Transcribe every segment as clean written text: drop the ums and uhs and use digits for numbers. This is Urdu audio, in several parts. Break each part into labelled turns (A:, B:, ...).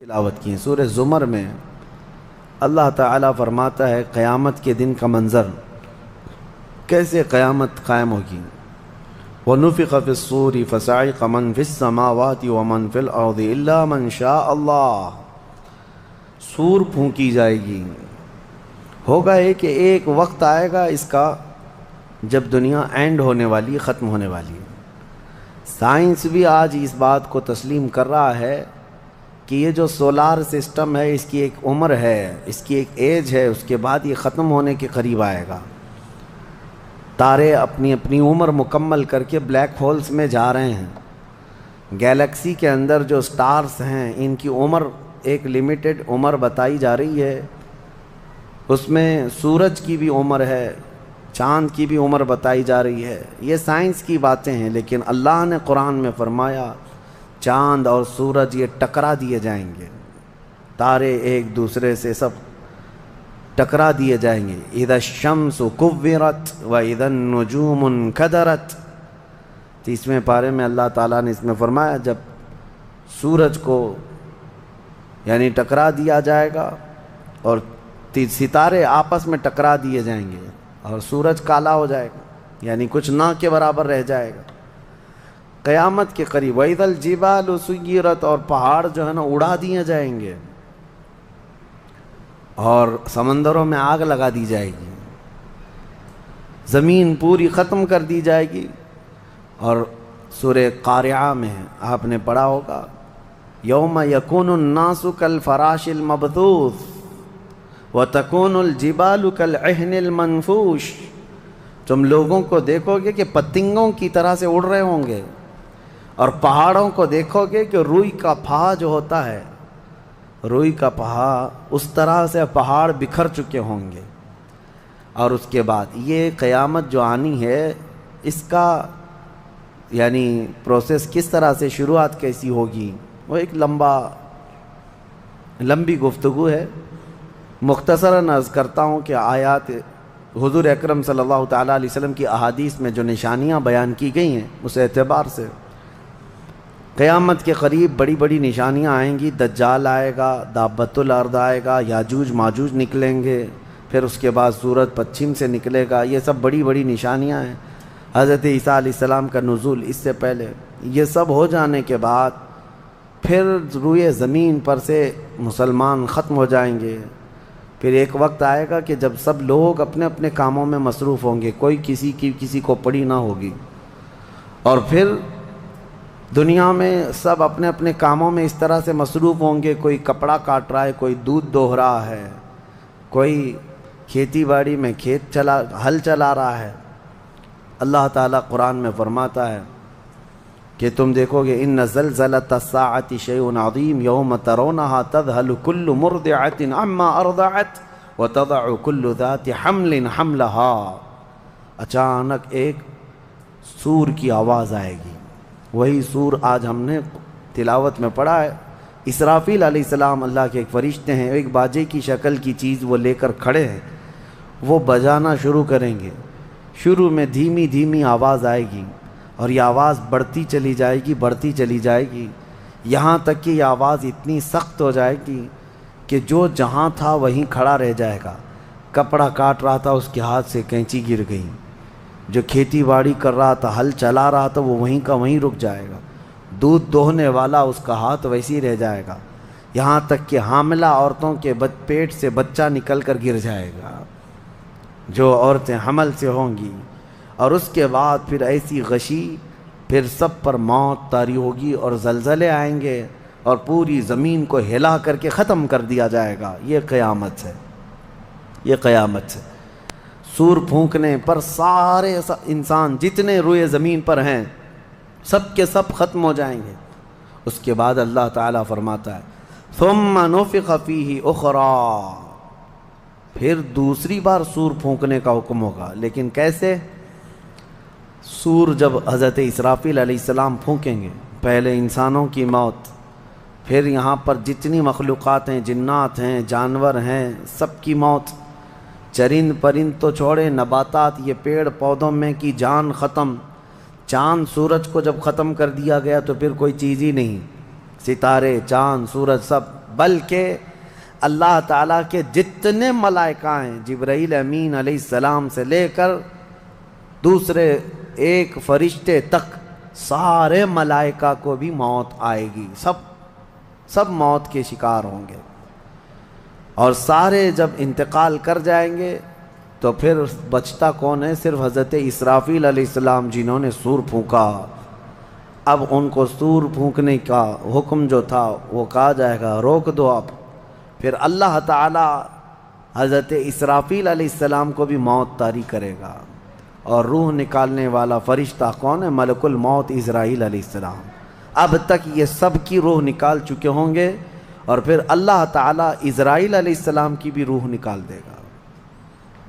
A: تلاوت کی سورہ زمر میں اللہ تعالیٰ فرماتا ہے قیامت کے دن کا منظر کیسے قیامت قائم ہوگی۔ وَنُفِخَ فِي الصُّورِ فَصَعِقَ مَنْ فِي السَّمَاوَاتِ وَمَنْ فِي الْأَرْضِ إِلَّا مَنْ شَاءَ اللَّهُ، سور پھونکی جائے گی۔ ہوگا کہ ایک وقت آئے گا اس کا جب دنیا اینڈ ہونے والی، ختم ہونے والی ہے۔ سائنس بھی آج اس بات کو تسلیم کر رہا ہے کہ یہ جو سولار سسٹم ہے اس کی ایک عمر ہے، اس کی ایک ایج ہے، اس کے بعد یہ ختم ہونے کے قریب آئے گا۔ تارے اپنی اپنی عمر مکمل کر کے بلیک ہولز میں جا رہے ہیں۔ گیلیکسی کے اندر جو سٹارز ہیں ان کی عمر ایک لیمیٹڈ عمر بتائی جا رہی ہے، اس میں سورج کی بھی عمر ہے، چاند کی بھی عمر بتائی جا رہی ہے۔ یہ سائنس کی باتیں ہیں، لیکن اللہ نے قرآن میں فرمایا چاند اور سورج یہ ٹکرا دیے جائیں گے، تارے ایک دوسرے سے سب ٹکرا دیے جائیں گے۔ اذا الشمس کورت واذا النجوم انکدرت، 30ویں پارے میں اللہ تعالیٰ نے اس میں فرمایا جب سورج کو یعنی ٹکرا دیا جائے گا اور ستارے آپس میں ٹکرا دیے جائیں گے اور سورج کالا ہو جائے گا، یعنی کچھ نہ کے برابر رہ جائے گا قیامت کے قریب۔ وَإِذَا الْجِبَالُ سُيِّرَتْ، اور پہاڑ جو ہے نا اڑا دیے جائیں گے اور سمندروں میں آگ لگا دی جائے گی، زمین پوری ختم کر دی جائے گی۔ اور سورہ قارعہ میں آپ نے پڑھا ہوگا یوم یکون الناس کالفراش المبثوث وتکون الجبال کالعہن المنفوش، تم لوگوں کو دیکھو گے کہ پتنگوں کی طرح سے اڑ رہے ہوں گے، اور پہاڑوں کو دیکھو گے کہ روئی کا پہا جو ہوتا ہے، روئی کا پہا اس طرح سے پہاڑ بکھر چکے ہوں گے۔ اور اس کے بعد یہ قیامت جو آنی ہے اس کا یعنی پروسیس کس طرح سے، شروعات کیسی ہوگی، وہ ایک لمبی گفتگو ہے۔ مختصراً عرض کرتا ہوں کہ آیات حضور اکرم صلی اللہ تعالیٰ علیہ وسلم کی احادیث میں جو نشانیاں بیان کی گئی ہیں اس اعتبار سے قیامت کے قریب بڑی بڑی نشانیاں آئیں گی۔ دجال آئے گا، دابۃ الارض آئے گا، یاجوج ماجوج نکلیں گے، پھر اس کے بعد سورج پچھم سے نکلے گا۔ یہ سب بڑی بڑی نشانیاں ہیں۔ حضرت عیسیٰ علیہ السلام کا نزول اس سے پہلے، یہ سب ہو جانے کے بعد پھر روئے زمین پر سے مسلمان ختم ہو جائیں گے۔ پھر ایک وقت آئے گا کہ جب سب لوگ اپنے اپنے کاموں میں مصروف ہوں گے، کوئی کسی کو پڑی نہ ہوگی، اور پھر دنیا میں سب اپنے اپنے کاموں میں اس طرح سے مصروف ہوں گے، کوئی کپڑا کاٹ رہا ہے، کوئی دودھ دوہ رہا ہے، کوئی کھیتی باڑی میں ہل چلا رہا ہے۔ اللہ تعالیٰ قرآن میں فرماتا ہے کہ تم دیکھو گے ان زلزلۃ الساعۃ شیء عظیم یوم ترونھا تذہل کل مرضعۃ عما ارضعت وتضع کل ذات حمل حملھا، اچانک ایک سور کی آواز آئے گی۔ وہی سور آج ہم نے تلاوت میں پڑھا ہے۔ اسرافیل علیہ السلام اللہ کے ایک فرشتے ہیں، ایک باجے کی شکل کی چیز وہ لے کر کھڑے ہیں، وہ بجانا شروع کریں گے۔ شروع میں دھیمی دھیمی آواز آئے گی اور یہ آواز بڑھتی چلی جائے گی، بڑھتی چلی جائے گی، یہاں تک کہ یہ آواز اتنی سخت ہو جائے گی کہ جو جہاں تھا وہیں کھڑا رہ جائے گا۔ کپڑا کاٹ رہا تھا اس کے ہاتھ سے کینچی گر گئی، جو کھیتی باڑی کر رہا تھا، ہل چلا رہا تھا، وہ وہیں کا وہیں رک جائے گا۔ دودھ دوہنے والا اس کا ہاتھ ویسی رہ جائے گا، یہاں تک کہ حاملہ عورتوں کے پیٹ سے بچہ نکل کر گر جائے گا، جو عورتیں حمل سے ہوں گی۔ اور اس کے بعد پھر ایسی غشی، پھر سب پر موت طاری ہوگی اور زلزلے آئیں گے اور پوری زمین کو ہلا کر کے ختم کر دیا جائے گا۔ یہ قیامت ہے، یہ قیامت ہے۔ سور پھونکنے پر سارے انسان جتنے روئے زمین پر ہیں سب کے سب ختم ہو جائیں گے۔ اس کے بعد اللہ تعالیٰ فرماتا ہے ثم نفخ فیہ اخری، پھر دوسری بار سور پھونکنے کا حکم ہوگا۔ لیکن کیسے؟ سور جب حضرت اسرافیل علیہ السلام پھونکیں گے، پہلے انسانوں کی موت، پھر یہاں پر جتنی مخلوقات ہیں، جنات ہیں، جانور ہیں، سب کی موت، چرند پرند تو چھوڑے، نباتات، یہ پیڑ پودوں میں کی جان ختم۔ چاند سورج کو جب ختم کر دیا گیا تو پھر کوئی چیز ہی نہیں، ستارے، چاند، سورج سب بلکہ اللہ تعالیٰ کے جتنے ملائکہ ہیں، جبرائیل امین علیہ السلام سے لے کر دوسرے ایک فرشتے تک، سارے ملائکہ کو بھی موت آئے گی، سب موت کے شکار ہوں گے، اور سارے جب انتقال کر جائیں گے تو پھر بچتا کون ہے؟ صرف حضرت اسرافیل علیہ السلام، جنہوں نے سور پھونکا۔ اب ان کو سور پھونکنے کا حکم جو تھا وہ کہا جائے گا روک دو اب۔ پھر اللہ تعالی حضرت اسرافیل علیہ السلام کو بھی موت طاری کرے گا، اور روح نکالنے والا فرشتہ کون ہے؟ ملک الموت اسرائیل علیہ السلام۔ اب تک یہ سب کی روح نکال چکے ہوں گے، اور پھر اللہ تعالیٰ اسرائیل علیہ السلام کی بھی روح نکال دے گا۔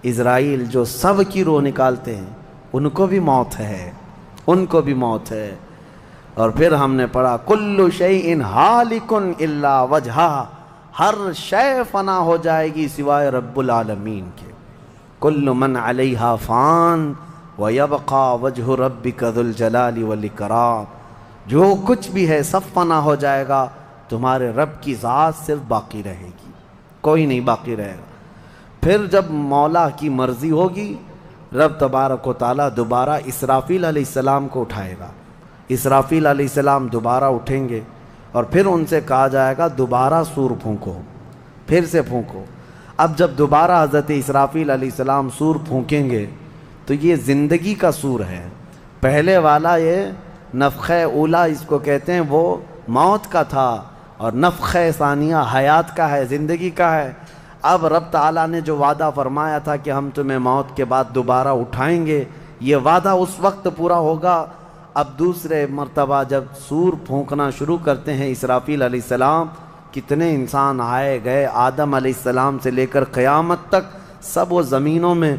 A: اسرائیل جو سب کی روح نکالتے ہیں، ان کو بھی موت ہے، ان کو بھی موت ہے۔ اور پھر ہم نے پڑھا کل شیء ہالک الا وجہہ، ہر شے فنا ہو جائے گی سوائے رب العالمین کے۔ کل من علیہا فان ویبقى وجہ ربک ذو الجلال والاکرام، جو کچھ بھی ہے سب فنا ہو جائے گا، تمہارے رب کی ذات صرف باقی رہے گی، کوئی نہیں باقی رہے گا۔ پھر جب مولا کی مرضی ہوگی، رب تبارک و تعالیٰ دوبارہ اسرافیل علیہ السلام کو اٹھائے گا۔ اسرافیل علیہ السلام دوبارہ اٹھیں گے، اور پھر ان سے کہا جائے گا دوبارہ سور پھونکو، پھر سے پھونکو۔ اب جب دوبارہ حضرت اسرافیل علیہ السلام سور پھونکیں گے تو یہ زندگی کا سور ہے۔ پہلے والا یہ نفخہ اولا اس کو کہتے ہیں، وہ موت کا تھا، اور نفخہ ثانیہ حیات کا ہے، زندگی کا ہے۔ اب رب تعالیٰ نے جو وعدہ فرمایا تھا کہ ہم تمہیں موت کے بعد دوبارہ اٹھائیں گے، یہ وعدہ اس وقت پورا ہوگا۔ اب دوسرے مرتبہ جب سور پھونکنا شروع کرتے ہیں اسرافیل علیہ السلام، کتنے انسان آئے گئے، آدم علیہ السلام سے لے کر قیامت تک، سب وہ زمینوں میں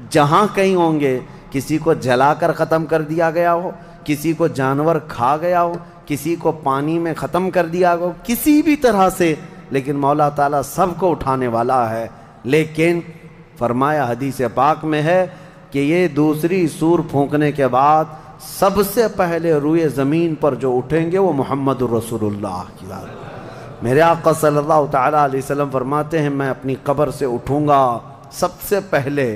A: جہاں کہیں ہوں گے، کسی کو جلا کر ختم کر دیا گیا ہو، کسی کو جانور کھا گیا ہو، کسی کو پانی میں ختم کر دیا ہو، کسی بھی طرح سے، لیکن مولا تعالیٰ سب کو اٹھانے والا ہے۔ لیکن فرمایا حدیث پاک میں ہے کہ یہ دوسری سور پھونکنے کے بعد سب سے پہلے روئے زمین پر جو اٹھیں گے وہ محمد الرسول اللہ کی ذات۔ میرے آقا صلی اللہ تعالیٰ علیہ وسلم فرماتے ہیں میں اپنی قبر سے اٹھوں گا سب سے پہلے،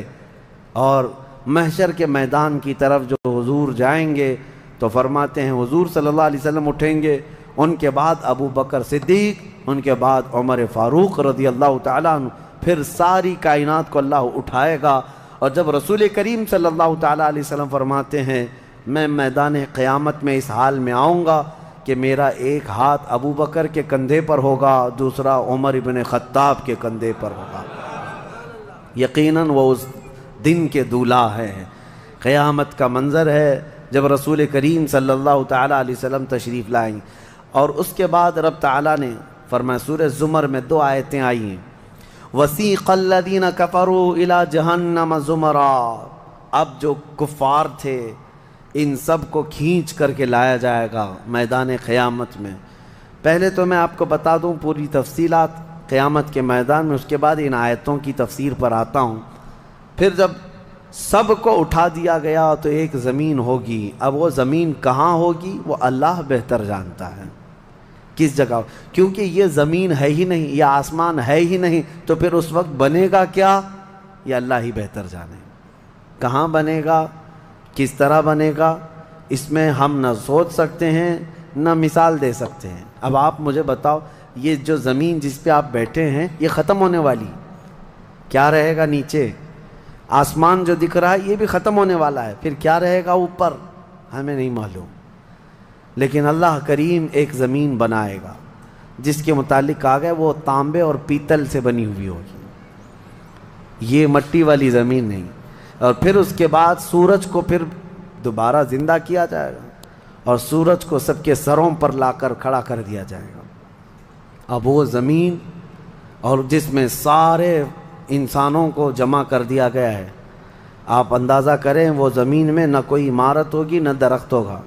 A: اور محشر کے میدان کی طرف جو حضور جائیں گے تو فرماتے ہیں حضور صلی اللہ علیہ وسلم اٹھیں گے، ان کے بعد ابو بکر صدیق، ان کے بعد عمر فاروق رضی اللہ تعالیٰ عنہ، پھر ساری کائنات کو اللہ اٹھائے گا۔ اور جب رسول کریم صلی اللہ تعالیٰ علیہ وسلم فرماتے ہیں میں میدان قیامت میں اس حال میں آؤں گا کہ میرا ایک ہاتھ ابو بکر کے کندھے پر ہوگا، دوسرا عمر ابن خطاب کے کندھے پر ہوگا۔ یقیناً وہ اس دن کے دولہا ہیں۔ قیامت کا منظر ہے جب رسول کریم صلی اللہ تعالیٰ علیہ وسلم تشریف لائیں، اور اس کے بعد رب تعالیٰ نے فرمایا، سورہ زمر میں 2 آیتیں آئی ہیں، وَسِيقَ الَّذِينَ كَفَرُوا إِلَى جَهَنَّمَ زُمَرًا، اب جو کفار تھے ان سب کو کھینچ کر کے لایا جائے گا میدان قیامت میں۔ پہلے تو میں آپ کو بتا دوں پوری تفصیلات قیامت کے میدان میں، اس کے بعد ان آیتوں کی تفسیر پر آتا ہوں۔ پھر جب سب کو اٹھا دیا گیا تو ایک زمین ہوگی، اب وہ زمین کہاں ہوگی وہ اللہ بہتر جانتا ہے کس جگہ، کیونکہ یہ زمین ہے ہی نہیں، یہ آسمان ہے ہی نہیں، تو پھر اس وقت بنے گا کیا یہ اللہ ہی بہتر جانے۔ کہاں بنے گا، کس طرح بنے گا، اس میں ہم نہ سوچ سکتے ہیں نہ مثال دے سکتے ہیں۔ اب آپ مجھے بتاؤ، یہ جو زمین جس پہ آپ بیٹھے ہیں یہ ختم ہونے والی، کیا رہے گا نیچے؟ آسمان جو دکھ رہا ہے یہ بھی ختم ہونے والا ہے، پھر کیا رہے گا اوپر ہمیں نہیں معلوم، لیکن اللہ کریم ایک زمین بنائے گا جس کے متعلق کہا گیا وہ تانبے اور پیتل سے بنی ہوئی ہوگی، یہ مٹی والی زمین نہیں۔ اور پھر اس کے بعد سورج کو پھر دوبارہ زندہ کیا جائے گا، اور سورج کو سب کے سروں پر لا کر کھڑا کر دیا جائے گا۔ اب وہ زمین اور جس میں سارے انسانوں کو جمع کر دیا گیا ہے، آپ اندازہ کریں وہ زمین میں نہ کوئی عمارت ہوگی نہ درخت ہوگا،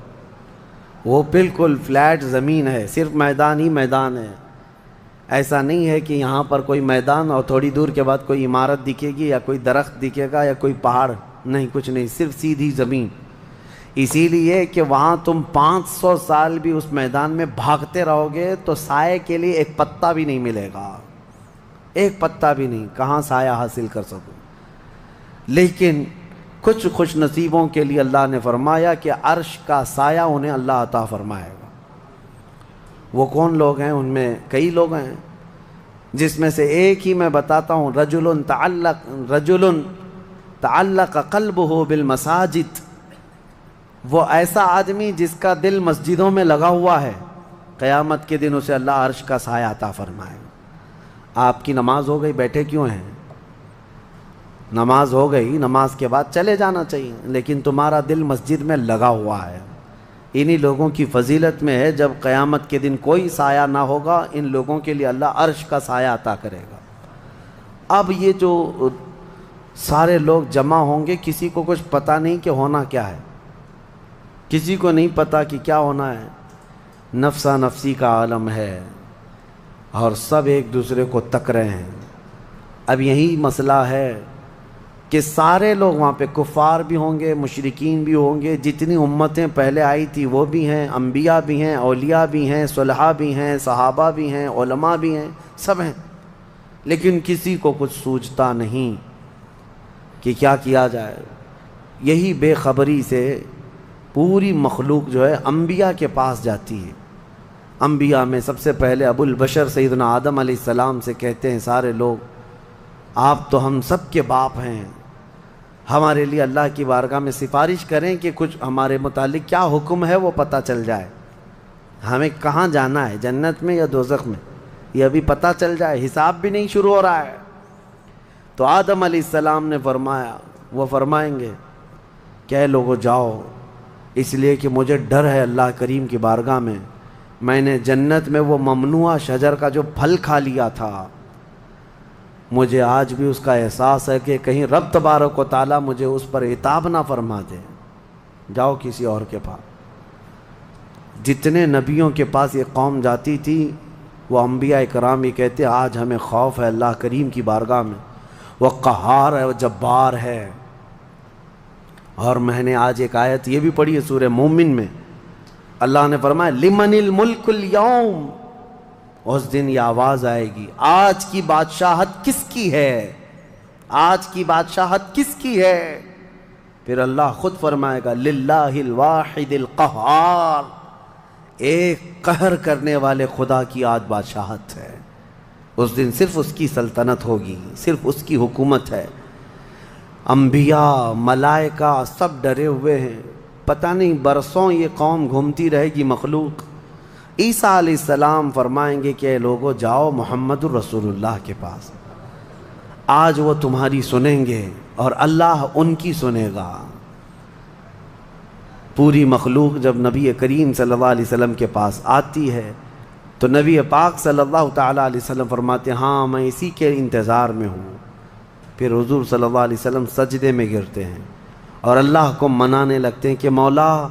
A: وہ بالکل فلیٹ زمین ہے، صرف میدان ہی میدان ہے۔ ایسا نہیں ہے کہ یہاں پر کوئی میدان اور تھوڑی دور کے بعد کوئی عمارت دکھے گی یا کوئی درخت دکھے گا یا کوئی پہاڑ، نہیں، کچھ نہیں، صرف سیدھی زمین۔ اسی لیے کہ وہاں تم 500 سال بھی اس میدان میں بھاگتے رہو گے تو سائے کے لیے ایک پتا بھی نہیں ملے گا، ایک پتا بھی نہیں، کہاں سایہ حاصل کر سکو۔ لیکن کچھ خوش نصیبوں کے لیے اللہ نے فرمایا کہ عرش کا سایہ انہیں اللہ عطا فرمائے گا۔ وہ کون لوگ ہیں؟ ان میں کئی لوگ ہیں، جس میں سے ایک ہی میں بتاتا ہوں، رجل تعلق قلبہ بالمساجد، وہ ایسا آدمی جس کا دل مسجدوں میں لگا ہوا ہے، قیامت کے دن اسے اللہ عرش کا سایہ عطا فرمائے گا۔ آپ کی نماز ہو گئی، بیٹھے کیوں ہیں؟ نماز ہو گئی، نماز کے بعد چلے جانا چاہیے، لیکن تمہارا دل مسجد میں لگا ہوا ہے۔ انہی لوگوں کی فضیلت میں ہے جب قیامت کے دن کوئی سایہ نہ ہوگا، ان لوگوں کے لیے اللہ عرش کا سایہ عطا کرے گا۔ اب یہ جو سارے لوگ جمع ہوں گے، کسی کو کچھ پتہ نہیں کہ ہونا کیا ہے، کسی کو نہیں پتہ کہ کیا ہونا ہے، نفسا نفسی کا عالم ہے اور سب ایک دوسرے کو تک رہے ہیں۔ اب یہی مسئلہ ہے کہ سارے لوگ وہاں پہ، کفار بھی ہوں گے، مشرکین بھی ہوں گے، جتنی امتیں پہلے آئی تھی وہ بھی ہیں، انبیاء بھی ہیں، اولیاء بھی ہیں، صلحاء بھی ہیں، صحابہ بھی ہیں، علماء بھی ہیں، سب ہیں، لیکن کسی کو کچھ سوچتا نہیں کہ کیا کیا جائے۔ یہی بے خبری سے پوری مخلوق جو ہے انبیاء کے پاس جاتی ہے۔ انبیاء میں سب سے پہلے ابو البشر سیدنا آدم علیہ السلام سے کہتے ہیں سارے لوگ، آپ تو ہم سب کے باپ ہیں، ہمارے لیے اللہ کی بارگاہ میں سفارش کریں کہ کچھ ہمارے متعلق کیا حکم ہے وہ پتہ چل جائے، ہمیں کہاں جانا ہے، جنت میں یا دوزخ میں، یہ ابھی پتہ چل جائے، حساب بھی نہیں شروع ہو رہا ہے۔ تو آدم علیہ السلام نے فرمایا، وہ فرمائیں گے کہ اے لوگو جاؤ، اس لیے کہ مجھے ڈر ہے اللہ کریم کی بارگاہ میں نے جنت میں وہ ممنوع شجر کا جو پھل کھا لیا تھا، مجھے آج بھی اس کا احساس ہے کہ کہیں رب تبارک و تعالیٰ مجھے اس پر عتاب نہ فرما دے، جاؤ کسی اور کے پاس۔ جتنے نبیوں کے پاس یہ قوم جاتی تھی وہ انبیاء کرام یہ کہتے آج ہمیں خوف ہے اللہ کریم کی بارگاہ میں، وہ قہار ہے، وہ جبار ہے۔ اور میں نے آج ایک آیت یہ بھی پڑھی ہے سورہ مومن میں، اللہ نے فرمایا لمن الملک اليوم، اس دن یہ آواز آئے گی، آج کی بادشاہت کس کی ہے، آج کی بادشاہت کس کی ہے؟ پھر اللہ خود فرمائے گا للہ الواحد القہار، ایک قہر کرنے والے خدا کی آج بادشاہت ہے۔ اس دن صرف اس کی سلطنت ہوگی، صرف اس کی حکومت ہے۔ انبیاء، ملائکہ سب ڈرے ہوئے ہیں، پتہ نہیں برسوں یہ قوم گھومتی رہے گی مخلوق۔ عیسیٰ علیہ السلام فرمائیں گے کہ اے لوگو جاؤ محمد الرسول اللہ کے پاس، آج وہ تمہاری سنیں گے اور اللہ ان کی سنے گا۔ پوری مخلوق جب نبی کریم صلی اللہ علیہ وسلم کے پاس آتی ہے تو نبی پاک صلی اللہ تعالیٰ علیہ وسلم فرماتے ہیں ہاں میں اسی کے انتظار میں ہوں۔ پھر حضور صلی اللہ علیہ وسلم سجدے میں گرتے ہیں اور اللہ کو منانے لگتے ہیں کہ مولا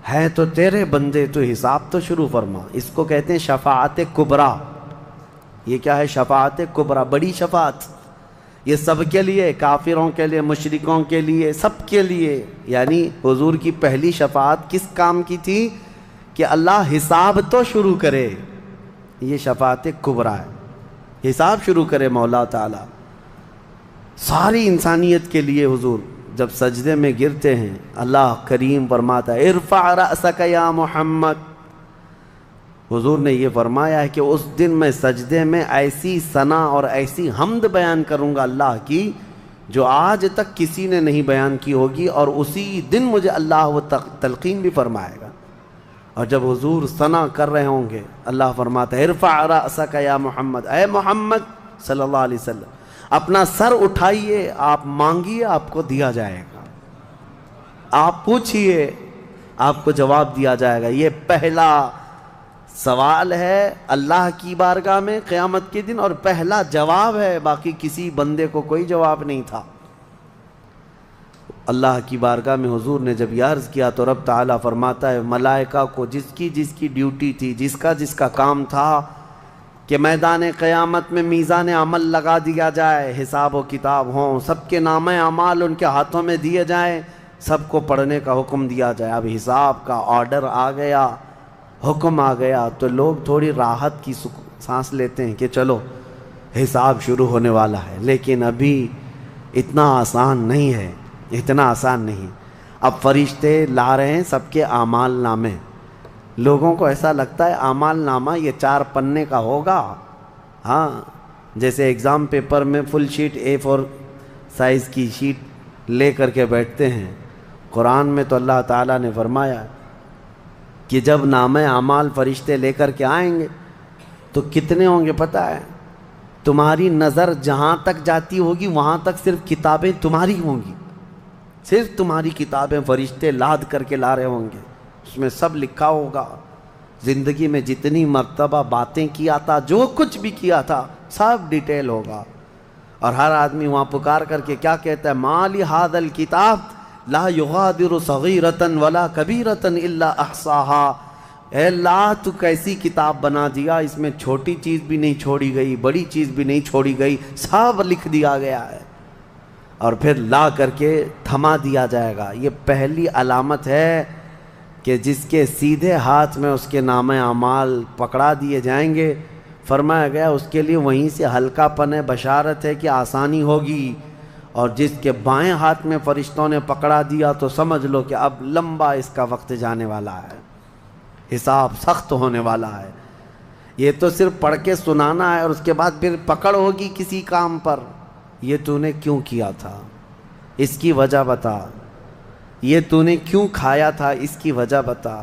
A: ہے تو تیرے بندے، تو حساب تو شروع فرما۔ اس کو کہتے ہیں شفاعت کبریٰ۔ یہ کیا ہے؟ شفاعت کبریٰ، بڑی شفاعت۔ یہ سب کے لیے، کافروں کے لیے، مشرکوں کے لیے، سب کے لیے۔ یعنی حضور کی پہلی شفاعت کس کام کی تھی؟ کہ اللہ حساب تو شروع کرے، یہ شفاعت کبریٰ ہے، حساب شروع کرے مولا تعالیٰ۔ ساری انسانیت کے لیے حضور جب سجدے میں گرتے ہیں اللہ کریم فرماتا ہے ارفع رأسک یا محمد۔ حضور نے یہ فرمایا ہے کہ اس دن میں سجدے میں ایسی ثنا اور ایسی حمد بیان کروں گا اللہ کی جو آج تک کسی نے نہیں بیان کی ہوگی، اور اسی دن مجھے اللہ وہ تلقین بھی فرمائے گا۔ اور جب حضور ثنا کر رہے ہوں گے اللہ فرماتا ہے ارفع رأسک یا محمد، اے محمد صلی اللہ علیہ وسلم اپنا سر اٹھائیے، آپ مانگیے آپ کو دیا جائے گا، آپ پوچھئے آپ کو جواب دیا جائے گا۔ یہ پہلا سوال ہے اللہ کی بارگاہ میں قیامت کے دن، اور پہلا جواب ہے، باقی کسی بندے کو کوئی جواب نہیں تھا۔ اللہ کی بارگاہ میں حضور نے جب یہ عرض کیا تو رب تعالیٰ فرماتا ہے ملائکہ کو جس کی ڈیوٹی تھی، جس کا کام تھا کہ میدان قیامت میں میزان عمل لگا دیا جائے، حساب و کتاب ہوں، سب کے نامہ اعمال ان کے ہاتھوں میں دیے جائیں، سب کو پڑھنے کا حکم دیا جائے. اب حساب کا آرڈر آ گیا، حکم آ گیا، تو لوگ تھوڑی راحت کی سانس لیتے ہیں کہ چلو حساب شروع ہونے والا ہے. لیکن ابھی اتنا آسان نہیں ہے، اتنا آسان نہیں. اب فرشتے لا رہے ہیں سب کے اعمال نامے. لوگوں کو ایسا لگتا ہے اعمال نامہ یہ 4 پنے کا ہوگا. ہاں، جیسے اگزام پیپر میں فل شیٹ A4 سائز کی شیٹ لے کر کے بیٹھتے ہیں. قرآن میں تو اللہ تعالیٰ نے فرمایا کہ جب نامہ اعمال فرشتے لے کر کے آئیں گے تو کتنے ہوں گے پتہ ہے؟ تمہاری نظر جہاں تک جاتی ہوگی وہاں تک صرف کتابیں تمہاری ہوں گی، صرف تمہاری کتابیں فرشتے لاد کر کے لا رہے ہوں گے. اس میں سب لکھا ہوگا، زندگی میں جتنی مرتبہ باتیں کیا تھا، جو کچھ بھی کیا تھا، سب ڈیٹیل ہوگا. اور ہر آدمی وہاں پکار کر کے کیا کہتا ہے؟ ما لہذا الکتاب لا یغادر صغیرۃ ولا کبیرۃ الا احصاها. اے اللہ تو کیسی کتاب بنا دیا، اس میں چھوٹی چیز بھی نہیں چھوڑی گئی، بڑی چیز بھی نہیں چھوڑی گئی، سب لکھ دیا گیا ہے. اور پھر لا کر کے تھما دیا جائے گا. یہ پہلی علامت ہے کہ جس کے سیدھے ہاتھ میں اس کے نامہ اعمال پکڑا دیے جائیں گے، فرمایا گیا اس کے لیے وہیں سے ہلکا پن ہے، بشارت ہے کہ آسانی ہوگی. اور جس کے بائیں ہاتھ میں فرشتوں نے پکڑا دیا تو سمجھ لو کہ اب لمبا اس کا وقت جانے والا ہے، حساب سخت ہونے والا ہے. یہ تو صرف پڑھ کے سنانا ہے اور اس کے بعد پھر پکڑ ہوگی کسی کام پر. یہ تو نے کیوں کیا تھا، اس کی وجہ بتا. یہ تو نے کیوں کھایا تھا، اس کی وجہ بتا.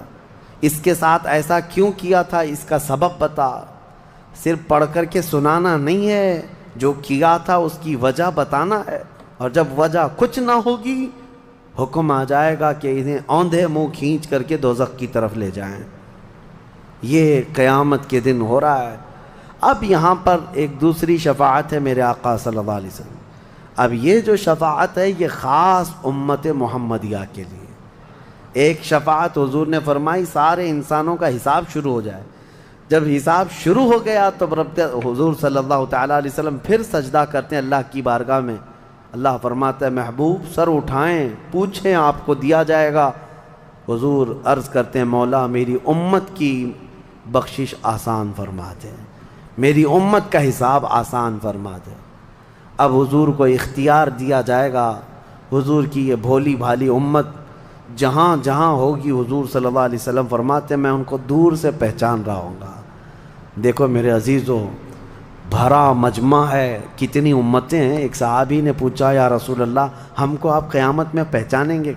A: اس کے ساتھ ایسا کیوں کیا تھا، اس کا سبب بتا. صرف پڑھ کر کے سنانا نہیں ہے، جو کیا تھا اس کی وجہ بتانا ہے. اور جب وجہ کچھ نہ ہوگی، حکم آ جائے گا کہ انہیں اوندھے منہ کھینچ کر کے دوزخ کی طرف لے جائیں. یہ قیامت کے دن ہو رہا ہے. اب یہاں پر ایک دوسری شفاعت ہے میرے آقا صلی اللہ علیہ وسلم. اب یہ جو شفاعت ہے یہ خاص امت محمدیہ کے لیے. ایک شفاعت حضور نے فرمائی سارے انسانوں کا حساب شروع ہو جائے. جب حساب شروع ہو گیا تو حضور صلی اللہ تعالیٰ علیہ وسلم پھر سجدہ کرتے ہیں اللہ کی بارگاہ میں. اللہ فرماتا ہے محبوب سر اٹھائیں، پوچھیں، آپ کو دیا جائے گا. حضور عرض کرتے ہیں مولا میری امت کی بخشش آسان فرما دے، میری امت کا حساب آسان فرما دے. اب حضور کو اختیار دیا جائے گا. حضور کی یہ بھولی بھالی امت جہاں جہاں ہوگی، حضور صلی اللہ علیہ وسلم فرماتے ہیں میں ان کو دور سے پہچان رہا ہوں گا. دیکھو میرے عزیزو، بھرا مجمع ہے، کتنی امتیں ہیں. ایک صحابی نے پوچھا یا رسول اللہ ہم کو آپ قیامت میں پہچانیں گے؟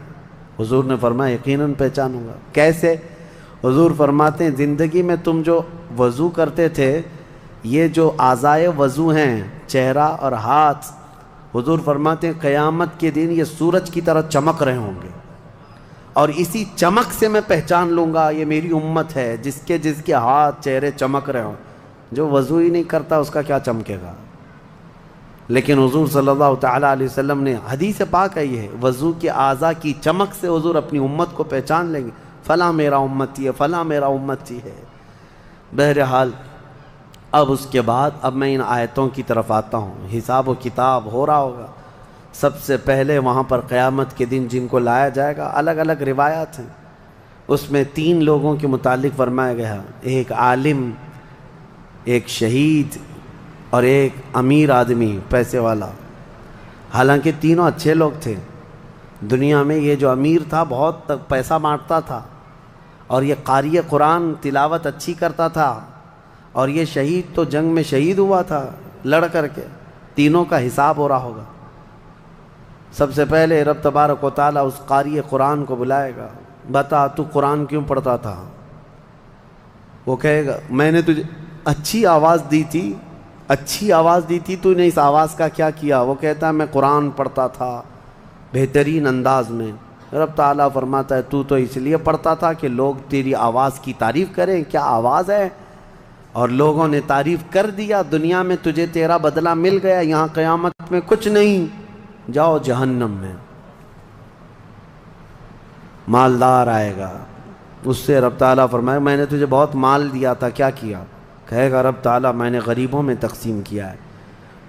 A: حضور نے فرمایا یقیناً پہچانوں گا. کیسے؟ حضور فرماتے ہیں زندگی میں تم جو وضو کرتے تھے، یہ جو اعضائے وضو ہیں، چہرہ اور ہاتھ، حضور فرماتے ہیں قیامت کے دن یہ سورج کی طرح چمک رہے ہوں گے. اور اسی چمک سے میں پہچان لوں گا یہ میری امت ہے، جس کے ہاتھ چہرے چمک رہے ہوں. جو وضو ہی نہیں کرتا اس کا کیا چمکے گا؟ لیکن حضور صلی اللہ تعالیٰ علیہ وسلم نے حدیث پاک ہے یہ وضو کے اعضاء کی چمک سے حضور اپنی امت کو پہچان لیں گے، فلاں میرا امتی ہے، فلاں میرا امتی ہے. بہرحال اب اس کے بعد اب میں ان آیتوں کی طرف آتا ہوں. حساب و کتاب ہو رہا ہوگا. سب سے پہلے وہاں پر قیامت کے دن جن کو لایا جائے گا، الگ الگ روایات ہیں، اس میں 3 لوگوں کے متعلق فرمایا گیا، ایک عالم، ایک شہید اور ایک امیر آدمی پیسے والا. حالانکہ تینوں اچھے لوگ تھے. دنیا میں یہ جو امیر تھا بہت پیسہ بانٹتا تھا، اور یہ قاری قرآن تلاوت اچھی کرتا تھا، اور یہ شہید تو جنگ میں شہید ہوا تھا لڑ کر کے. تینوں کا حساب ہو رہا ہوگا. سب سے پہلے رب تبارک و تعالیٰ اس قاری قرآن کو بلائے گا، بتا تو قرآن کیوں پڑھتا تھا؟ وہ کہے گا میں نے تجھے اچھی آواز دی تھی، اچھی آواز دی تھی، تو نے اس آواز کا کیا کیا؟ وہ کہتا ہے میں قرآن پڑھتا تھا بہترین انداز میں. رب تعالیٰ فرماتا ہے تو اس لیے پڑھتا تھا کہ لوگ تیری آواز کی تعریف کریں، کیا آواز ہے؟ اور لوگوں نے تعریف کر دیا. دنیا میں تجھے تیرا بدلہ مل گیا، یہاں قیامت میں کچھ نہیں، جاؤ جہنم میں. مالدار آئے گا، اس سے رب تعالیٰ فرمائے میں نے تجھے بہت مال دیا تھا، کیا کیا؟ کہے گا رب تعالیٰ میں نے غریبوں میں تقسیم کیا ہے،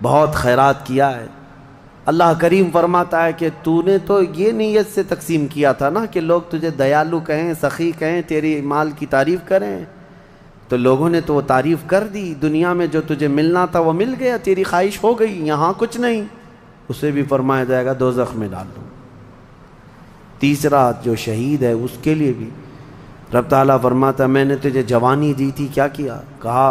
A: بہت خیرات کیا ہے. اللہ کریم فرماتا ہے کہ تو نے تو یہ نیت سے تقسیم کیا تھا نا کہ لوگ تجھے دیالو کہیں، سخی کہیں، تیری مال کی تعریف کریں، تو لوگوں نے تو وہ تعریف کر دی، دنیا میں جو تجھے ملنا تھا وہ مل گیا، تیری خواہش ہو گئی، یہاں کچھ نہیں، اسے بھی فرمایا جائے گا دوزخ میں ڈال دو۔ تیسرا جو شہید ہے اس کے لیے بھی رب تعالیٰ فرماتا ہے میں نے تجھے جوانی دی تھی، کیا کیا؟ کہا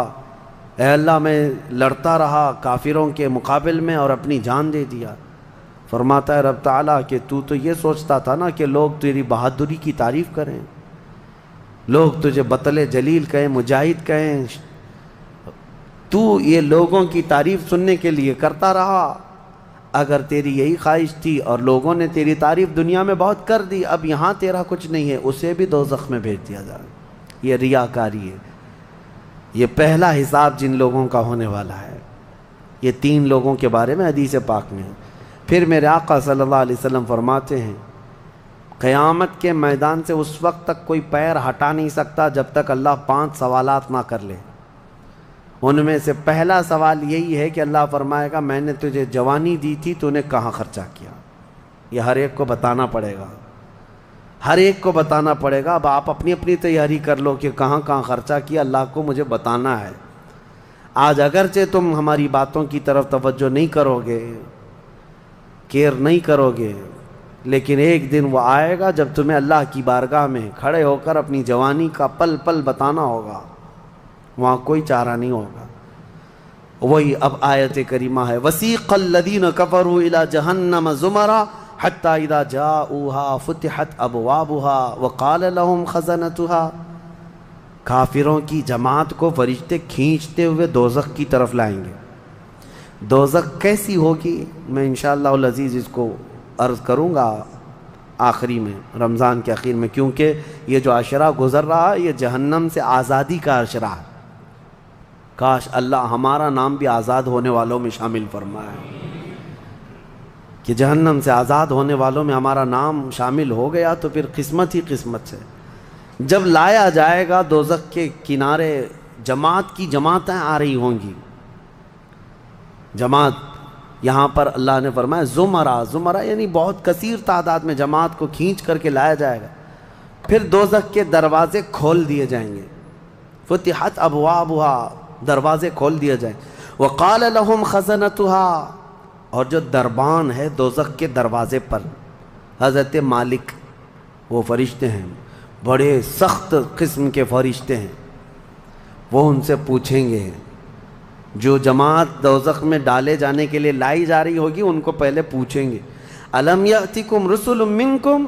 A: اے اللہ میں لڑتا رہا کافروں کے مقابل میں اور اپنی جان دے دیا۔ فرماتا ہے رب تعالیٰ کہ تو یہ سوچتا تھا نا کہ لوگ تیری بہادری کی تعریف کریں، لوگ تجھے بطل جلیل کہیں، مجاہد کہیں، تو یہ لوگوں کی تعریف سننے کے لیے کرتا رہا۔ اگر تیری یہی خواہش تھی اور لوگوں نے تیری تعریف دنیا میں بہت کر دی، اب یہاں تیرا کچھ نہیں ہے، اسے بھی دوزخ میں بھیج دیا جائے۔ یہ ریاکاری ہے۔ یہ پہلا حساب جن لوگوں کا ہونے والا ہے، یہ 3 لوگوں کے بارے میں حدیث پاک میں ہے۔ پھر میرے آقا صلی اللہ علیہ وسلم فرماتے ہیں قیامت کے میدان سے اس وقت تک کوئی پیر ہٹا نہیں سکتا جب تک اللہ 5 سوالات نہ کر لے۔ ان میں سے پہلا سوال یہی ہے کہ اللہ فرمائے گا میں نے تجھے جوانی دی تھی، تو نے کہاں خرچہ کیا؟ یہ ہر ایک کو بتانا پڑے گا، ہر ایک کو بتانا پڑے گا۔ اب آپ اپنی اپنی تیاری کر لو کہ کہاں کہاں خرچہ کیا، اللہ کو مجھے بتانا ہے۔ آج اگرچہ تم ہماری باتوں کی طرف توجہ نہیں کرو گے، کیئر نہیں کرو گے، لیکن ایک دن وہ آئے گا جب تمہیں اللہ کی بارگاہ میں کھڑے ہو کر اپنی جوانی کا پل پل بتانا ہوگا، وہاں کوئی چارہ نہیں ہوگا۔ وہی اب آیت کریمہ ہے وَسِيقَ الَّذِينَ كَفَرُوا إِلَى جَهَنَّمَ زُمَرًا حَتَّى إِذَا جَاءُوهَا فُتِحَتْ أَبْوَابُهَا وَقَالَ لَهُمْ خَزَنَتُهَا، کافروں کی جماعت کو فرشتے کھینچتے ہوئے دوزخ کی طرف لائیں گے۔ دوزخ کیسی ہوگی میں انشاءاللہ العزیز اس کو عرض کروں گا آخری میں، رمضان کے آخر میں، کیونکہ یہ جو عشرہ گزر رہا ہے یہ جہنم سے آزادی کا عشرہ ہے۔ کاش اللہ ہمارا نام بھی آزاد ہونے والوں میں شامل فرمائے کہ جہنم سے آزاد ہونے والوں میں ہمارا نام شامل ہو گیا تو پھر قسمت ہی قسمت سے۔ جب لایا جائے گا دوزخ کے کنارے جماعت کی جماعتیں آ رہی ہوں گی، جماعت یہاں پر اللہ نے فرمایا زمرہ یعنی بہت کثیر تعداد میں جماعت کو کھینچ کر کے لایا جائے گا۔ پھر دوزخ کے دروازے کھول دیے جائیں گے، فتحت ابوابها، دروازے کھول دیے جائیں۔ وقال لهم خزنتها، اور جو دربان ہے دوزخ کے دروازے پر حضرت مالک، وہ فرشتے ہیں، بڑے سخت قسم کے فرشتے ہیں، وہ ان سے پوچھیں گے، جو جماعت دوزخ میں ڈالے جانے کے لیے لائی جا رہی ہوگی ان کو پہلے پوچھیں گے الم یأتکم رسل منکم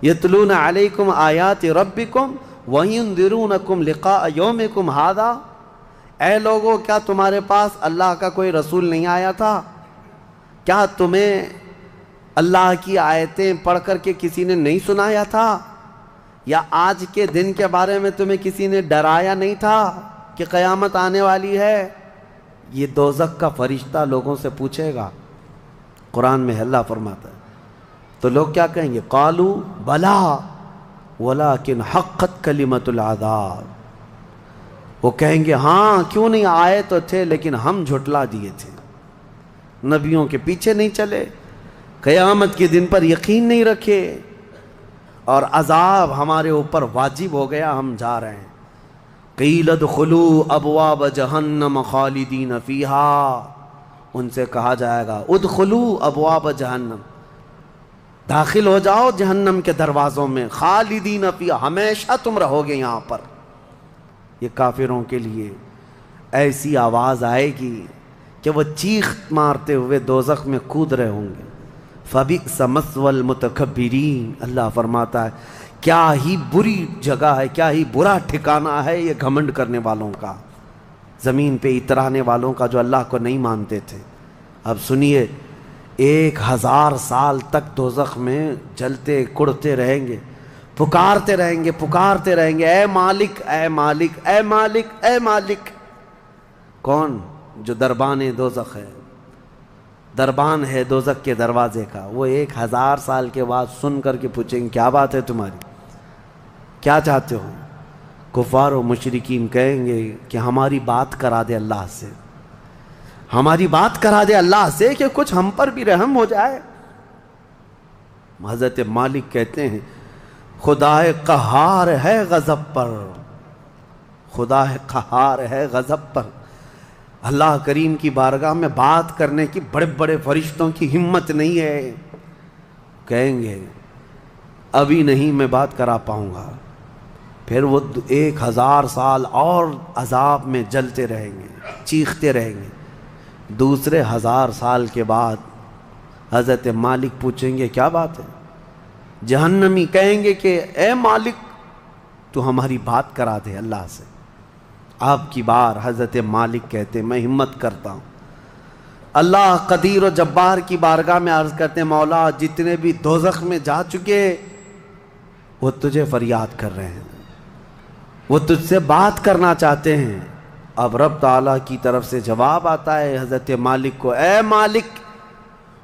A: یتلون علیکم آیات ربکم وینذرونکم لقاء یومکم ھذا، اے لوگو کیا تمہارے پاس اللہ کا کوئی رسول نہیں آیا تھا؟ کیا تمہیں اللہ کی آیتیں پڑھ کر کے کسی نے نہیں سنایا تھا؟ یا آج کے دن کے بارے میں تمہیں کسی نے ڈرایا نہیں تھا کہ قیامت آنے والی ہے؟ یہ دوزخ کا فرشتہ لوگوں سے پوچھے گا، قرآن میں اللہ فرماتا ہے۔ تو لوگ کیا کہیں گے؟ قالوا بلا ولکن حقت کلمۃ العذاب، وہ کہیں گے ہاں کیوں نہیں آئے تو تھے لیکن ہم جھٹلا دیے تھے، نبیوں کے پیچھے نہیں چلے، قیامت کے دن پر یقین نہیں رکھے، اور عذاب ہمارے اوپر واجب ہو گیا، ہم جا رہے ہیں۔ قیل ادخلوا ابواب جہنم خالدین فیہا، ان سے کہا جائے گا ادخلوا ابواب جہنم، داخل ہو جاؤ جہنم کے دروازوں میں، خالدین فیہا، ہمیشہ تم رہو گے یہاں پر۔ یہ کافروں کے لیے ایسی آواز آئے گی کہ وہ چیخ مارتے ہوئے دوزخ میں کود رہے ہوں گے۔ فَبِئْسَ مَثْوَى الْمُتَكَبِّرِينَ، اللہ فرماتا ہے کیا ہی بری جگہ ہے، کیا ہی برا ٹھکانہ ہے یہ گھمنڈ کرنے والوں کا، زمین پہ اترانے والوں کا جو اللہ کو نہیں مانتے تھے۔ اب سنیے 1000 سال تک دوزخ میں جلتے کڑتے رہیں گے، پکارتے رہیں گے اے مالک اے مالک اے مالک اے مالک۔ کون؟ جو دربان دوزخ ہے، دربان ہے دوزخ کے دروازے کا، وہ 1000 سال کے بعد سن کر کے پوچھیں گے کیا بات ہے تمہاری، کیا چاہتے ہو؟ کفار و مشرکین کہیں گے کہ ہماری بات کرا دے اللہ سے، ہماری بات کرا دے اللہ سے کہ کچھ ہم پر بھی رحم ہو جائے۔ حضرت مالک کہتے ہیں خدا قہار ہے غضب پر، خدا قہار ہے غضب پر۔ اللہ کریم کی بارگاہ میں بات کرنے کی بڑے بڑے فرشتوں کی ہمت نہیں ہے، کہیں گے ابھی نہیں میں بات کرا پاؤں گا، پھر وہ 1000 سال اور عذاب میں جلتے رہیں گے، چیختے رہیں گے۔ دوسرے 1000 سال کے بعد حضرت مالک پوچھیں گے کیا بات ہے؟ جہنمی کہیں گے کہ اے مالک تو ہماری بات کرا دے اللہ سے۔ آپ کی بار حضرت مالک کہتے میں ہمت کرتا ہوں، اللہ قدیر و جبار کی بارگاہ میں عرض کرتے مولا جتنے بھی دوزخ میں جا چکے وہ تجھے فریاد کر رہے ہیں، وہ تجھ سے بات کرنا چاہتے ہیں۔ اب رب تعالیٰ کی طرف سے جواب آتا ہے حضرت مالک کو، اے مالک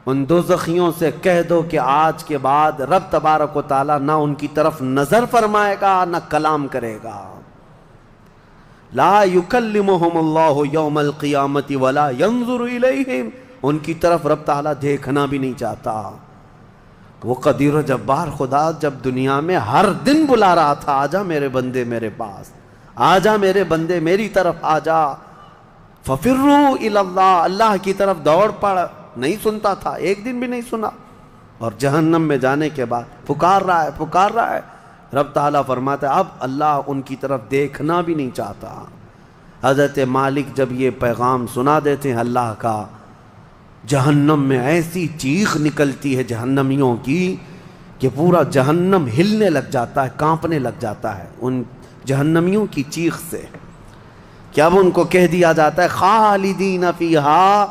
A: ان دوزخیوں سے کہہ دو کہ آج کے بعد رب تبارک و تعالیٰ نہ ان کی طرف نظر فرمائے گا نہ کلام کرے گا۔ لا یکلمہم اللہ یوم القیامت ولا ینظر الیہم، ان کی طرف رب تعالیٰ دیکھنا بھی نہیں چاہتا۔ وہ قدیر و جبار خدا جب دنیا میں ہر دن بلا رہا تھا آجا میرے بندے میرے پاس، آجا میرے بندے میری طرف آجا، ففروا الی اللہ، اللہ کی طرف دوڑ پڑ، نہیں سنتا تھا، ایک دن بھی نہیں سنا۔ اور جہنم میں جانے کے بعد پکار رہا ہے، رب تعالیٰ فرماتا ہے اب اللہ ان کی طرف دیکھنا بھی نہیں چاہتا۔ حضرت مالک جب یہ پیغام سنا دیتے ہیں اللہ کا، جہنم میں ایسی چیخ نکلتی ہے جہنمیوں کی کہ پورا جہنم ہلنے لگ جاتا ہے، کانپنے لگ جاتا ہے ان جہنمیوں کی چیخ سے، کہ اب ان کو کہہ دیا جاتا ہے خالدین فیہا،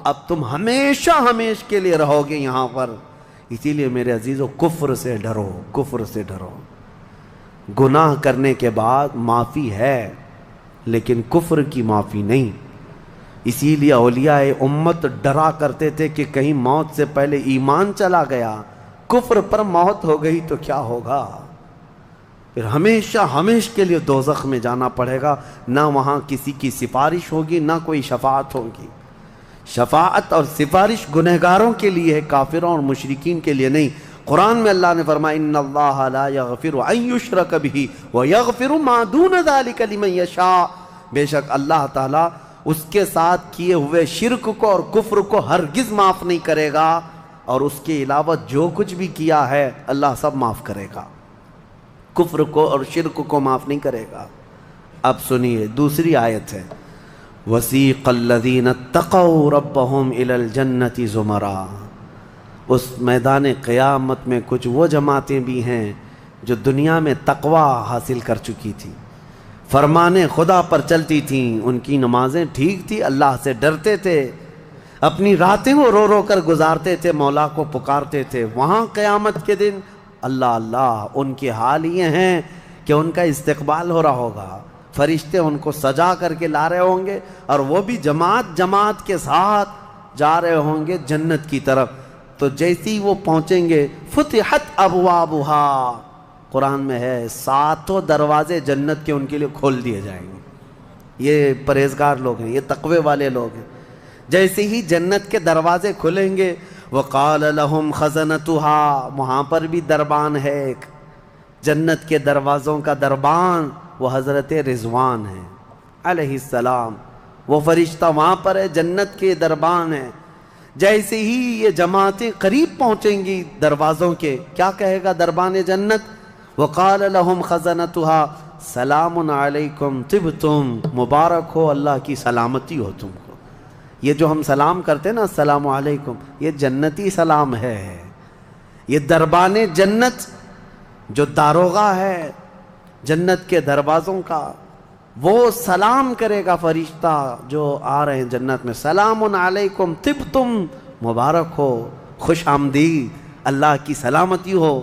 A: اب تم ہمیشہ ہمیشہ کے لیے رہو گے یہاں پر۔ اسی لیے میرے عزیزو کفر سے ڈرو، کفر سے ڈرو۔ گناہ کرنے کے بعد معافی ہے لیکن کفر کی معافی نہیں۔ اسی لیے اولیاء امت ڈرا کرتے تھے کہ کہیں موت سے پہلے ایمان چلا گیا، کفر پر موت ہو گئی تو کیا ہوگا؟ پھر ہمیشہ ہمیشہ کے لیے دوزخ میں جانا پڑے گا، نہ وہاں کسی کی سفارش ہوگی نہ کوئی شفاعت ہوگی۔ شفاعت اور سفارش گنہگاروں کے لیے ہے، کافروں اور مشرکین کے لیے نہیں۔ قرآن میں اللہ نے فرمایا ان اللہ لا یغفر ان یشرک بہ ویغفر ما دون ذلک لمن یشاء، بے شک اللہ تعالیٰ اس کے ساتھ کیے ہوئے شرک کو اور کفر کو ہرگز معاف نہیں کرے گا، اور اس کے علاوہ جو کچھ بھی کیا ہے اللہ سب معاف کرے گا، کفر کو اور شرک کو معاف نہیں کرے گا۔ اب سنیے دوسری آیت ہے، وَسِيقَ الَّذِينَ اتَّقَوْا رَبَّهُمْ إِلَى الْجَنَّةِ زُمَرًا، اس میدان قیامت میں کچھ وہ جماعتیں بھی ہیں جو دنیا میں تقوی حاصل کر چکی تھی، فرمان خدا پر چلتی تھیں، ان کی نمازیں ٹھیک تھی، اللہ سے ڈرتے تھے، اپنی راتیں وہ رو رو کر گزارتے تھے، مولا کو پکارتے تھے۔ وہاں قیامت کے دن اللہ ان کے حال یہ ہیں کہ ان کا استقبال ہو رہا ہوگا، فرشتے ان کو سجا کر کے لا رہے ہوں گے، اور وہ بھی جماعت جماعت کے ساتھ جا رہے ہوں گے جنت کی طرف۔ تو جیسی وہ پہنچیں گے فتحت ابوابہا، قرآن میں ہے 7 دروازے جنت کے ان کے لیے کھول دیے جائیں گے۔ یہ پرہیزگار لوگ ہیں، یہ تقوی والے لوگ ہیں۔ جیسے ہی جنت کے دروازے کھلیں گے وقال لهم خزنتها، وہاں پر بھی دربان ہے ایک، جنت کے دروازوں کا دربان وہ حضرت رضوان ہے علیہ السلام، وہ فرشتہ وہاں پر ہے، جنت کے دربان ہے۔ جیسے ہی یہ جماعتیں قریب پہنچیں گی دروازوں کے، کیا کہے گا دربان جنت؟ وقال لهم خزنتها سلام علیکم طبتم، مبارک ہو، اللہ کی سلامتی ہو تم کو۔ یہ جو ہم سلام کرتے ہیں نا السلام علیکم، یہ جنتی سلام ہے۔ یہ دربان جنت جو داروغہ ہے جنت کے دروازوں کا، وہ سلام کرے گا فرشتہ جو آ رہے ہیں جنت میں، سلام علیکم طبتم، مبارک ہو، خوش آمدید، اللہ کی سلامتی ہو،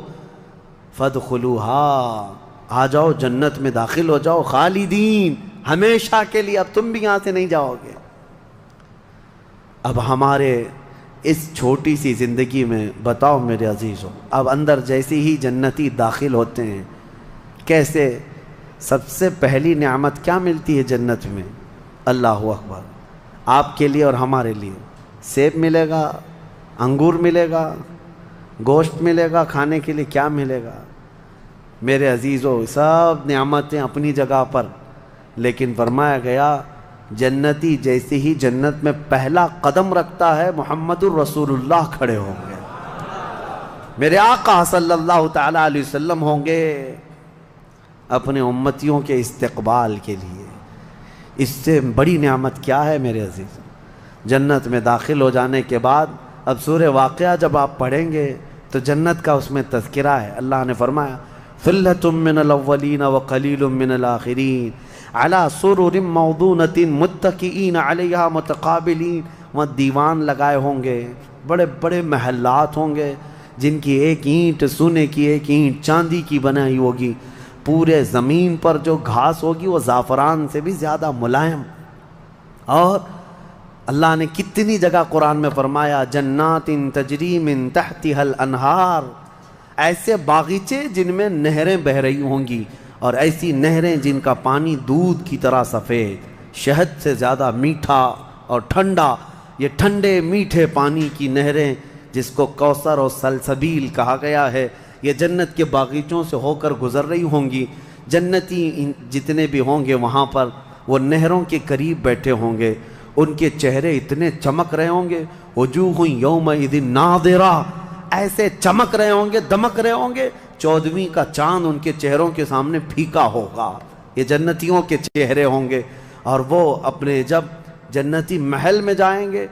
A: فادخلوها، آ جاؤ جنت میں داخل ہو جاؤ، خالدین، ہمیشہ کے لیے، اب تم بھی یہاں سے نہیں جاؤ گے۔ اب ہمارے اس چھوٹی سی زندگی میں بتاؤ میرے عزیزوں، اب اندر جیسے ہی جنتی داخل ہوتے ہیں کیسے، سب سے پہلی نعمت کیا ملتی ہے جنت میں؟ اللہ اکبر، آپ کے لیے اور ہمارے لیے سیب ملے گا، انگور ملے گا، گوشت ملے گا، کھانے کے لیے کیا ملے گا؟ میرے عزیزو، سب نعمتیں اپنی جگہ پر، لیکن فرمایا گیا جنتی جیسے ہی جنت میں پہلا قدم رکھتا ہے محمد الرسول اللہ کھڑے ہوں گے، میرے آقا صلی اللہ تعالی علیہ وسلم ہوں گے اپنے امتیوں کے استقبال کے لیے۔ اس سے بڑی نعمت کیا ہے میرے عزیز؟ جنت میں داخل ہو جانے کے بعد اب سورہ واقعہ جب آپ پڑھیں گے تو جنت کا اس میں تذکرہ ہے۔ اللہ نے فرمایا ثلۃ من الاولین وقلیل من الآخرین علی سرر موضونۃ متکئین علیہا متقابلین۔ وہاں دیوان لگائے ہوں گے، بڑے بڑے محلات ہوں گے جن کی ایک اینٹ سونے کی، ایک اینٹ چاندی کی بنائی ہوگی، پورے زمین پر جو گھاس ہوگی وہ زعفران سے بھی زیادہ ملائم۔ اور اللہ نے کتنی جگہ قرآن میں فرمایا جنات تجری من تحتها الانہار، ایسے باغیچے جن میں نہریں بہہ رہی ہوں گی، اور ایسی نہریں جن کا پانی دودھ کی طرح سفید، شہد سے زیادہ میٹھا اور ٹھنڈا، یہ ٹھنڈے میٹھے پانی کی نہریں جس کو کوثر اور سلسبیل کہا گیا ہے، یہ جنت کے باغیچوں سے ہو کر گزر رہی ہوں گی۔ جنتی جتنے بھی ہوں گے وہاں پر وہ نہروں کے قریب بیٹھے ہوں گے، ان کے چہرے اتنے چمک رہے ہوں گے، وجوہ یومئذ ناظرہ، ایسے چمک رہے ہوں گے، دمک رہے ہوں گے، 14ویں کا چاند ان کے چہروں کے سامنے پھیکا ہوگا۔ یہ جنتیوں کے چہرے ہوں گے، اور وہ اپنے جب جنتی محل میں جائیں گے،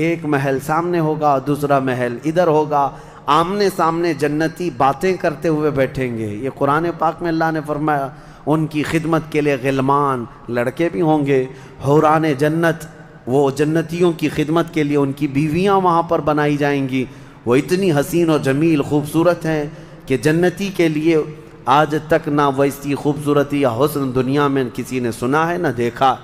A: ایک محل سامنے ہوگا، دوسرا محل ادھر ہوگا، آمنے سامنے جنتی باتیں کرتے ہوئے بیٹھیں گے۔ یہ قرآن پاک میں اللہ نے فرمایا ان کی خدمت کے لیے غلمان، لڑکے بھی ہوں گے، حوران جنت، وہ جنتیوں کی خدمت کے لیے ان کی بیویاں وہاں پر بنائی جائیں گی، وہ اتنی حسین و جمیل خوبصورت ہیں کہ جنتی کے لیے آج تک نہ ویسی خوبصورتی یا حسن دنیا میں کسی نے سنا ہے نہ دیکھا۔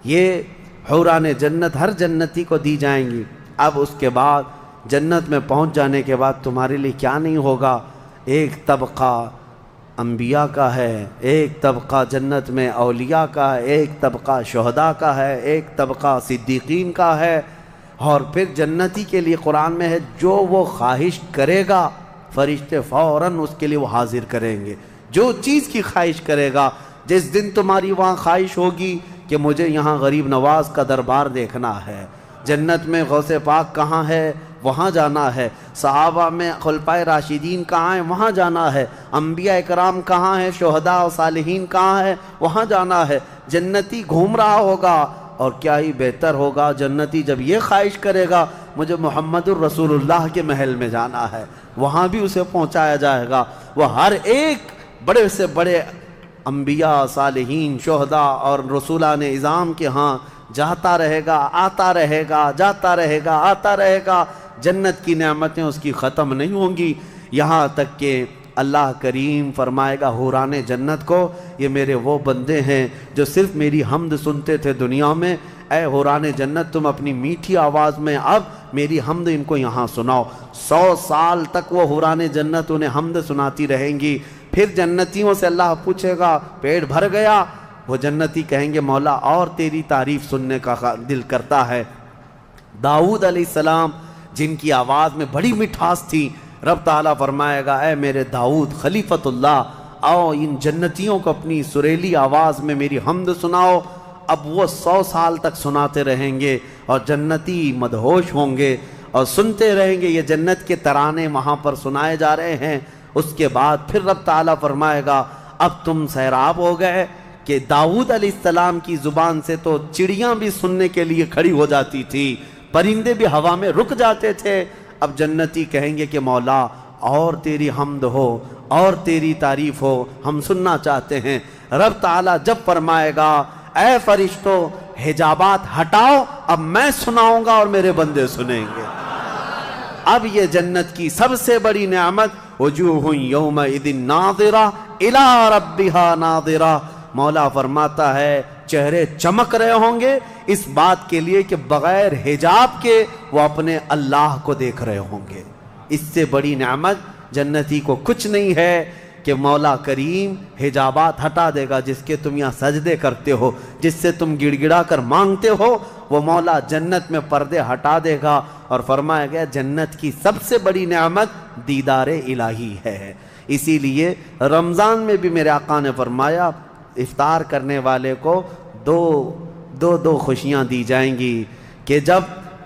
A: یہ حوران جنت ہر جنتی کو دی جائیں گی۔ اب اس کے بعد جنت میں پہنچ جانے کے بعد تمہارے لیے کیا نہیں ہوگا؟ ایک طبقہ انبیاء کا ہے، ایک طبقہ جنت میں اولیاء کا ہے، ایک طبقہ شہداء کا ہے، ایک طبقہ صدیقین کا ہے، اور پھر جنتی کے لیے قرآن میں ہے جو وہ خواہش کرے گا فرشتے فوراً اس کے لیے وہ حاضر کریں گے۔ جو چیز کی خواہش کرے گا، جس دن تمہاری وہاں خواہش ہوگی کہ مجھے یہاں غریب نواز کا دربار دیکھنا ہے، جنت میں غوث پاک کہاں ہے وہاں جانا ہے، صحابہ میں خلفائے راشدین کہاں ہیں وہاں جانا ہے، انبیاء اکرام کہاں ہیں، شہداء و صالحین کہاں ہیں وہاں جانا ہے۔ جنتی گھوم رہا ہوگا، اور کیا ہی بہتر ہوگا جنتی جب یہ خواہش کرے گا مجھے محمد الرسول اللہ کے محل میں جانا ہے، وہاں بھی اسے پہنچایا جائے گا۔ وہ ہر ایک بڑے سے بڑے انبیاء، صالحین، شہداء اور رسولان اعظام کے ہاں جاتا رہے گا، آتا رہے گا، جاتا رہے گا، آتا رہے گا۔ جنت کی نعمتیں اس کی ختم نہیں ہوں گی، یہاں تک کہ اللہ کریم فرمائے گا حوران جنت کو یہ میرے وہ بندے ہیں جو صرف میری حمد سنتے تھے دنیا میں، اے حوران جنت تم اپنی میٹھی آواز میں اب میری حمد ان کو یہاں سناؤ۔ 100 سال تک وہ حوران جنت انہیں حمد سناتی رہیں گی۔ پھر جنتیوں سے اللہ پوچھے گا پیٹ بھر گیا؟ وہ جنتی کہیں گے مولا اور تیری تعریف سننے کا دل کرتا ہے۔ داؤد علیہ السلام جن کی آواز میں بڑی مٹھاس تھی، رب تعالیٰ فرمائے گا اے میرے داؤد خلیفۃ اللہ، آؤ ان جنتیوں کو اپنی سریلی آواز میں میری حمد سناؤ۔ اب وہ 100 سال تک سناتے رہیں گے، اور جنتی مدہوش ہوں گے اور سنتے رہیں گے، یہ جنت کے ترانے وہاں پر سنائے جا رہے ہیں۔ اس کے بعد پھر رب تعالیٰ فرمائے گا اب تم سیراب ہو گئے کہ داؤد علیہ السلام کی زبان سے تو چڑیاں بھی سننے کے لیے کھڑی ہو جاتی تھی، پرندے بھی ہوا میں رک جاتے تھے۔ اب جنتی کہیں گے کہ مولا اور تیری حمد ہو اور تیری تعریف ہو، ہم سننا چاہتے ہیں۔ رب تعالیٰ جب فرمائے گا اے فرشتوں حجابات ہٹاؤ، اب میں سناؤں گا اور میرے بندے سنیں گے۔ اب یہ جنت کی سب سے بڑی نعمت وجوہ یومئذ ناظرہ الی ربہا ناظرہ، مولا فرماتا ہے چہرے چمک رہے ہوں گے اس بات کے لیے کہ بغیر حجاب کے وہ اپنے اللہ کو دیکھ رہے ہوں گے۔ اس سے بڑی نعمت جنتی کو کچھ نہیں ہے کہ مولا کریم حجابات ہٹا دے گا، جس کے تم یہاں سجدے کرتے ہو، جس سے تم گڑ گڑا کر مانگتے ہو، وہ مولا جنت میں پردے ہٹا دے گا، اور فرمایا گیا جنت کی سب سے بڑی نعمت دیدار الہی ہے۔ اسی لیے رمضان میں بھی میرے آقا نے فرمایا افطار کرنے والے کو دو خوشیاں دی جائیں گی، کہ جب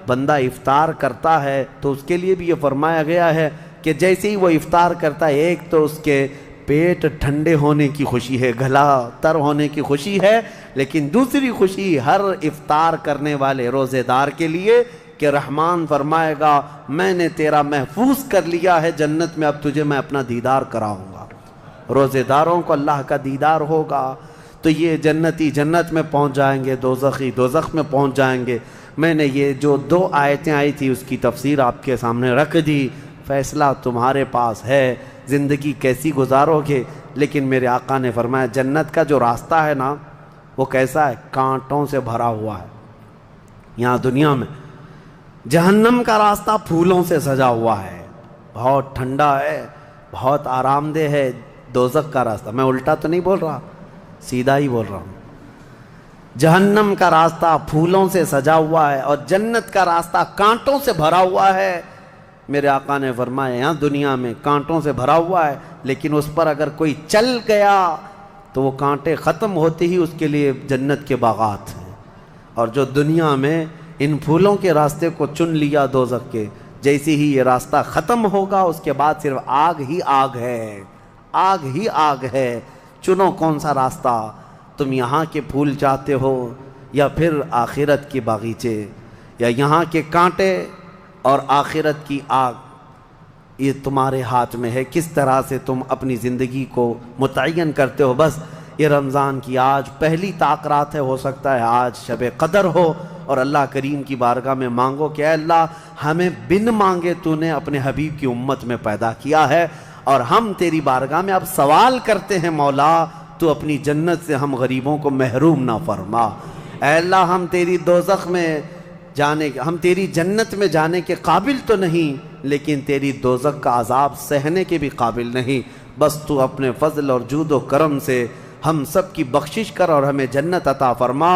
A: بندہ افطار کرتا ہے تو اس کے لیے بھی یہ فرمایا گیا ہے کہ جیسے ہی وہ افطار کرتا ہے، ایک تو اس کے پیٹ ٹھنڈے ہونے کی خوشی ہے، گلا تر ہونے کی خوشی ہے، لیکن دوسری خوشی ہر افطار کرنے والے روزے دار کے لیے کہ رحمان فرمائے گا میں نے تیرا محفوظ کر لیا ہے جنت میں، اب تجھے میں اپنا دیدار کراؤں گا۔ روزے داروں کو اللہ کا دیدار ہوگا تو یہ جنتی جنت میں پہنچ جائیں گے، دوزخی دوزخ میں پہنچ جائیں گے۔ میں نے یہ جو 2 آیتیں آئی تھی اس کی تفسیر آپ کے سامنے رکھ دی، فیصلہ تمہارے پاس ہے، زندگی کیسی گزارو گے۔ لیکن میرے آقا نے فرمایا جنت کا جو راستہ ہے نا وہ کیسا ہے؟ کانٹوں سے بھرا ہوا ہے یہاں دنیا میں۔ جہنم کا راستہ پھولوں سے سجا ہوا ہے، بہت ٹھنڈا ہے، بہت آرام دہ ہے۔ دوزخ کا راستہ، میں الٹا تو نہیں بول رہا، سیدھا ہی بول رہا ہوں، جہنم کا راستہ پھولوں سے سجا ہوا ہے اور جنت کا راستہ کانٹوں سے بھرا ہوا ہے۔ میرے آقا نے فرمایا یہاں دنیا میں کانٹوں سے بھرا ہوا ہے، لیکن اس پر اگر کوئی چل گیا تو وہ کانٹے ختم ہوتے ہی اس کے لیے جنت کے باغات ہیں۔ اور جو دنیا میں ان پھولوں کے راستے کو چن لیا دوزخ کے، جیسے ہی یہ راستہ ختم ہوگا اس کے بعد صرف آگ ہی آگ ہے، آگ ہی آگ ہے۔ چنو کون سا راستہ، تم یہاں کے پھول چاہتے ہو یا پھر آخرت کے باغیچے، یا یہاں کے کانٹے اور آخرت کی آگ؟ یہ تمہارے ہاتھ میں ہے، کس طرح سے تم اپنی زندگی کو متعین کرتے ہو۔ بس یہ رمضان کی آج پہلی طاقرات ہے، ہو سکتا ہے آج شب قدر ہو، اور اللہ کریم کی بارگاہ میں مانگو کہ اے اللہ ہمیں بن مانگے تو نے اپنے حبیب کی امت میں پیدا کیا ہے، اور ہم تیری بارگاہ میں اب سوال کرتے ہیں مولا تو اپنی جنت سے ہم غریبوں کو محروم نہ فرما۔ اے اللہ ہم تیری دوزخ میں ہم تیری جنت میں جانے کے قابل تو نہیں، لیکن تیری دوزخ کا عذاب سہنے کے بھی قابل نہیں۔ بس تو اپنے فضل اور جود و کرم سے ہم سب کی بخشش کر اور ہمیں جنت عطا فرما۔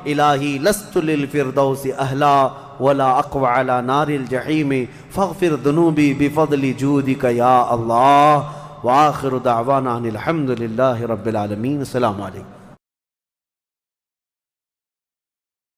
A: الہی لست للفردوس اہلا ولا اقوى على نار الجحیم فاغفر ذنوبی بفضل جودک یا اللہ۔ وآخر دعوانا ان الحمد للہ رب العالمین۔ السلام علیکم۔